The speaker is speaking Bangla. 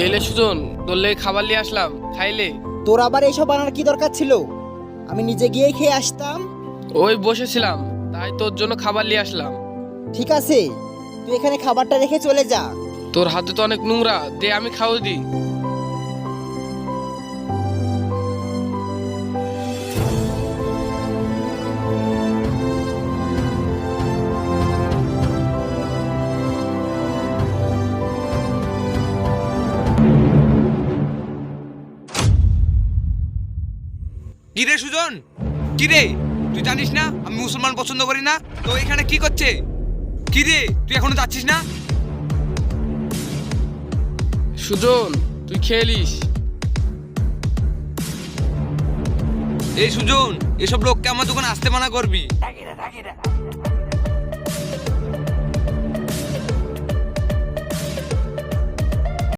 এলে সুজন, তোর লেগে খাবার নিয়ে আসলাম, খাইলে? তোর আবার এসব আনার কি দরকার ছিল? আমি নিজে গিয়েই খেয়ে আসতাম। ওই বসেছিলাম, তাই তোর জন্য খাবার নিয়ে আসলাম। ঠিক আছে, তুই এখানে খাবারটা রেখে চলে যা। তোর হাতে তো অনেক নোংরা, দে আমি খাওয়া দিই। কিরে সুজন, কিরে তুই জানিস না আমি মুসলমান পছন্দ করি না? তো এখানে কি করছে? কিরে তুই এখনো যাচ্ছিস না? সুজন, তুই খেলিস। এই সুজন, এসব লোককে আমার দোকানে আসতে মানা করবি।